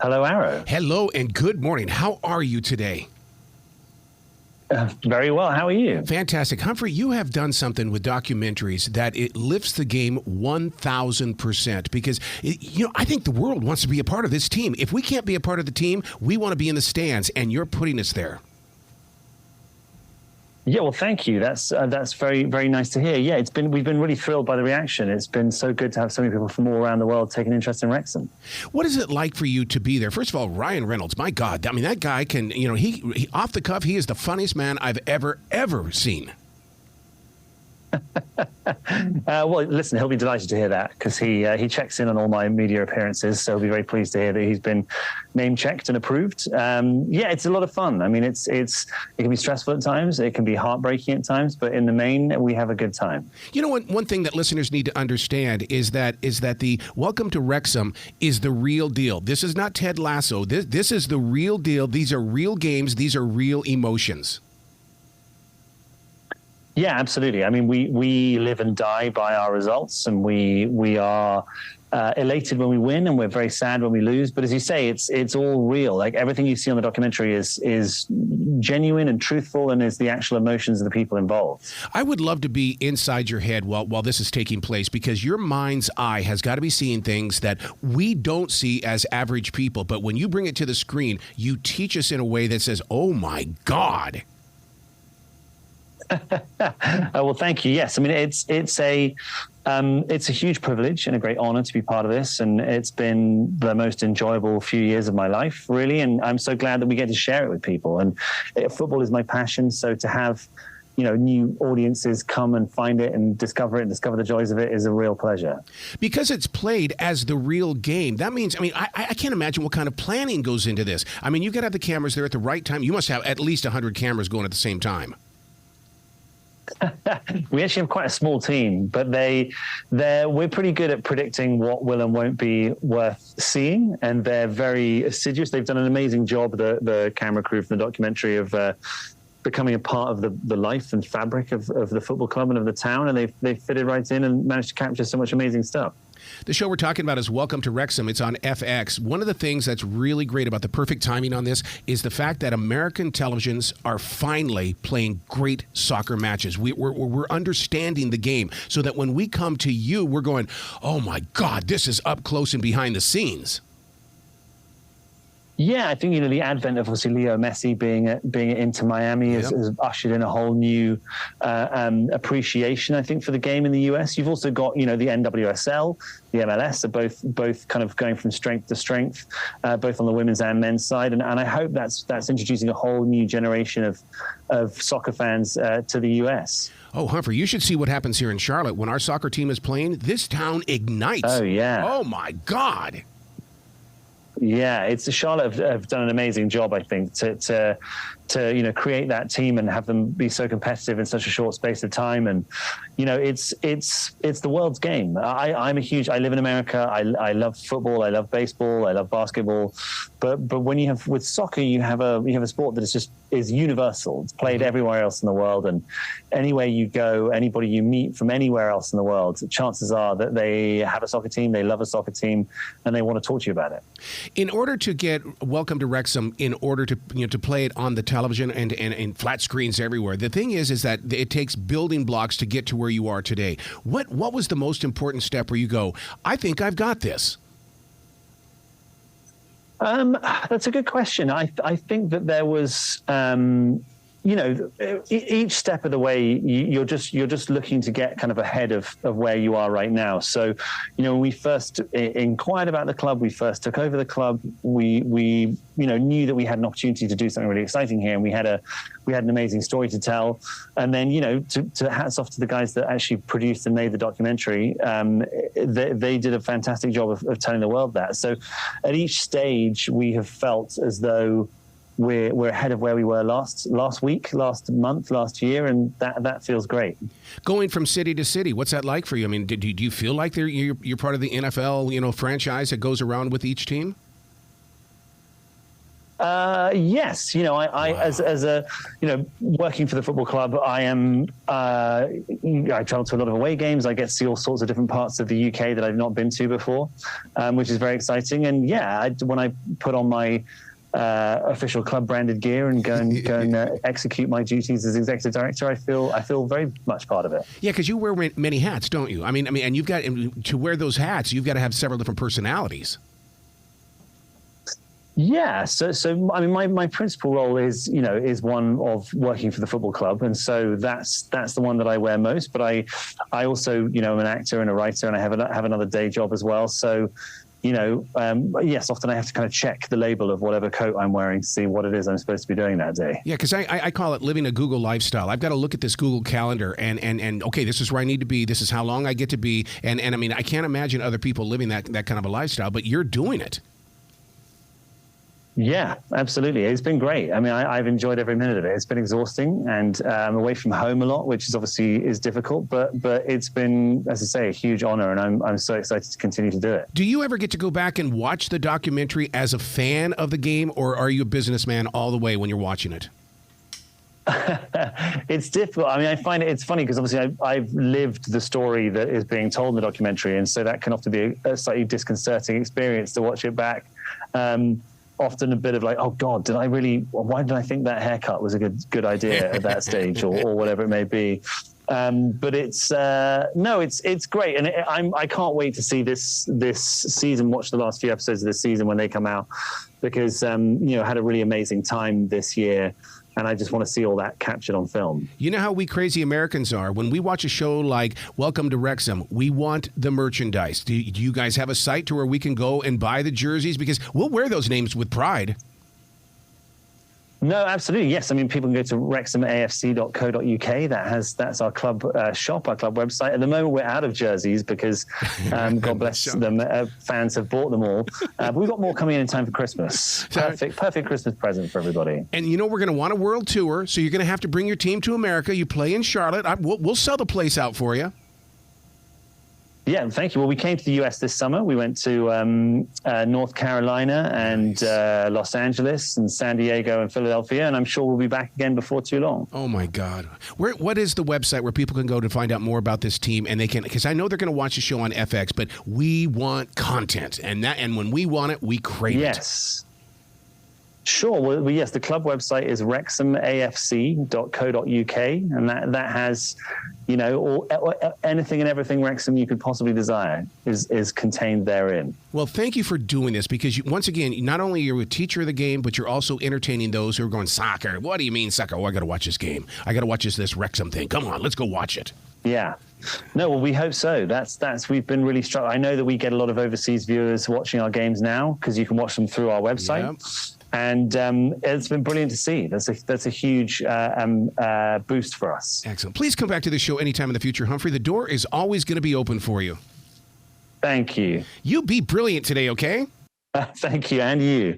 Hello, Arrow. Hello and good morning. How are you today? Very well. How are you? Fantastic. Humphrey, you have done something with documentaries that it lifts the game 1,000% because, I think the world wants to be a part of this team. If we can't be a part of the team, we want to be in the stands, and you're putting us there. Yeah, well, thank you. That's very, very nice to hear. Yeah, we've been really thrilled by the reaction. It's been so good to have so many people from all around the world take an interest in Wrexham. What is it like for you to be there? First of all, Ryan Reynolds, my God, I mean, that guy can, he off the cuff, he is the funniest man I've ever seen. Well, listen, he'll be delighted to hear that because he checks in on all my media appearances, so he'll be very pleased to hear that he's been name checked and approved. Yeah, it's a lot of fun. I mean, it can be stressful at times, it can be heartbreaking at times, but in the main, we have a good time. One thing that listeners need to understand is that the Welcome to Wrexham is the real deal. This is not Ted Lasso. This is the real deal. These are real games. These are real emotions. Yeah, absolutely. I mean, we live and die by our results, and we are elated when we win, and we're very sad when we lose. But as you say, it's all real. Like everything you see on the documentary is genuine and truthful, and is the actual emotions of the people involved. I would love to be inside your head while this is taking place, because your mind's eye has got to be seeing things that we don't see as average people. But when you bring it to the screen, you teach us in a way that says, "Oh my God." Well, thank you. Yes, I mean it's a huge privilege and a great honor to be part of this, and it's been the most enjoyable few years of my life, really. And I'm so glad that we get to share it with people. And football is my passion, so to have new audiences come and find it and discover the joys of it is a real pleasure. Because it's played as the real game. That means, I can't imagine what kind of planning goes into this. I mean, you've got to have the cameras there at the right time. You must have at least 100 cameras going at the same time. We actually have quite a small team, but we're pretty good at predicting what will and won't be worth seeing, and they're very assiduous. They've done an amazing job, the camera crew from the documentary, of becoming a part of the life and fabric of the football club and of the town, and they've fitted right in and managed to capture so much amazing stuff. The show we're talking about is Welcome to Wrexham. It's on FX. One of the things that's really great about the perfect timing on this is the fact that American televisions are finally playing great soccer matches. We're understanding the game so that when we come to you, we're going, oh my God, this is up close and behind the scenes. Yeah, I think the advent of obviously Leo Messi being at Inter Miami has ushered in a whole new appreciation, I think, for the game in the US. You've also got the NWSL, the MLS are both kind of going from strength to strength, both on the women's and men's side, and I hope that's introducing a whole new generation of soccer fans to the US. Oh, Humphrey, you should see what happens here in Charlotte when our soccer team is playing. This town ignites. Oh yeah. Oh my God. Yeah, Charlotte have done an amazing job, I think, to create that team and have them be so competitive in such a short space of time. And it's the world's game. I live in America. I love football. I love baseball. I love basketball. But when with soccer, you have a sport that is universal. It's played everywhere else in the world, and anywhere you go, anybody you meet from anywhere else in the world, chances are that they have a soccer team, they love a soccer team, and they want to talk to you about it. In order to get Welcome to Wrexham, in order to to play it on the television and flat screens everywhere, the thing is that it takes building blocks to get to where you are today. What was the most important step where you go, I think I've got this? That's a good question. I think that there was, each step of the way, you're just looking to get kind of ahead of where you are right now. So, when we first inquired about the club, we first took over the club, we knew that we had an opportunity to do something really exciting here, and we had an amazing story to tell. And then, to hats off to the guys that actually produced and made the documentary. They did a fantastic job of telling the world that. So at each stage, we have felt as though we're ahead of where we were last week, last month, last year, and that feels great. Going from city to city, what's that like for you? I mean, do you feel like you're part of the NFL, franchise that goes around with each team? Yes, I as a working for the football club, I am. I travel to a lot of away games. I get to see all sorts of different parts of the UK that I've not been to before, which is very exciting. And when I put on my official club branded gear and go and execute my duties as executive director, I feel very much part of it. Yeah, because you wear many hats, don't you? I mean, and you've got to wear those hats. You've got to have several different personalities. Yeah, so I mean, my principal role is one of working for the football club, and so that's the one that I wear most. But I also am an actor and a writer, and I have another day job as well. So, yes, often I have to kind of check the label of whatever coat I'm wearing to see what it is I'm supposed to be doing that day. Yeah, because I call it living a Google lifestyle. I've got to look at this Google calendar and okay, this is where I need to be. This is how long I get to be, and I mean, I can't imagine other people living that kind of a lifestyle, but you're doing it. Yeah, absolutely. It's been great. I mean, I've enjoyed every minute of it. It's been exhausting, and I'm away from home a lot, which is obviously difficult. But it's been, as I say, a huge honor, and I'm so excited to continue to do it. Do you ever get to go back and watch the documentary as a fan of the game, or are you a businessman all the way when you're watching it? It's difficult. I mean, I find it's funny because obviously I've lived the story that is being told in the documentary, and so that can often be a slightly disconcerting experience to watch it back. Often a bit of like, oh God, why did I think that haircut was a good idea at that stage or whatever it may be. But it's great. And I can't wait to see this season, watch the last few episodes of this season when they come out, because, had a really amazing time this year. And I just want to see all that captured on film. You know how we crazy Americans are. When we watch a show like Welcome to Wrexham, we want the merchandise. Do you guys have a site to where we can go and buy the jerseys? Because we'll wear those names with pride. No, absolutely. Yes. I mean, people can go to wrexhamafc.co.uk. That's our club shop, our club website. At the moment, we're out of jerseys because, God bless them, fans have bought them all. But we've got more coming in time for Christmas. Perfect Christmas present for everybody. And we're going to want a world tour, so you're going to have to bring your team to America. You play in Charlotte. We'll sell the place out for you. Yeah, thank you. Well, we came to the US this summer. We went to North Carolina and Los Angeles and San Diego and Philadelphia, and I'm sure we'll be back again before too long. Oh, my God. What is the website where people can go to find out more about this team? And they can, because I know they're going to watch the show on FX, but we want content, and when we want it, we crave it. Yes. Sure. Well, yes, the club website is wrexhamafc.co.uk, and that has, anything and everything Wrexham you could possibly desire is contained therein. Well, thank you for doing this, because once again, not only are you a teacher of the game, but you're also entertaining those who are going, soccer. What do you mean soccer? Oh, I got to watch this game. I got to watch this Wrexham thing. Come on, let's go watch it. Yeah. No, well, we hope so. We've been really struck. I know that we get a lot of overseas viewers watching our games now because you can watch them through our website. Yeah. And it's been brilliant to see. That's a huge boost for us. Excellent. Please come back to the show anytime in the future, Humphrey. The door is always going to be open for you. Thank you. You be brilliant today, okay? Thank you, and you.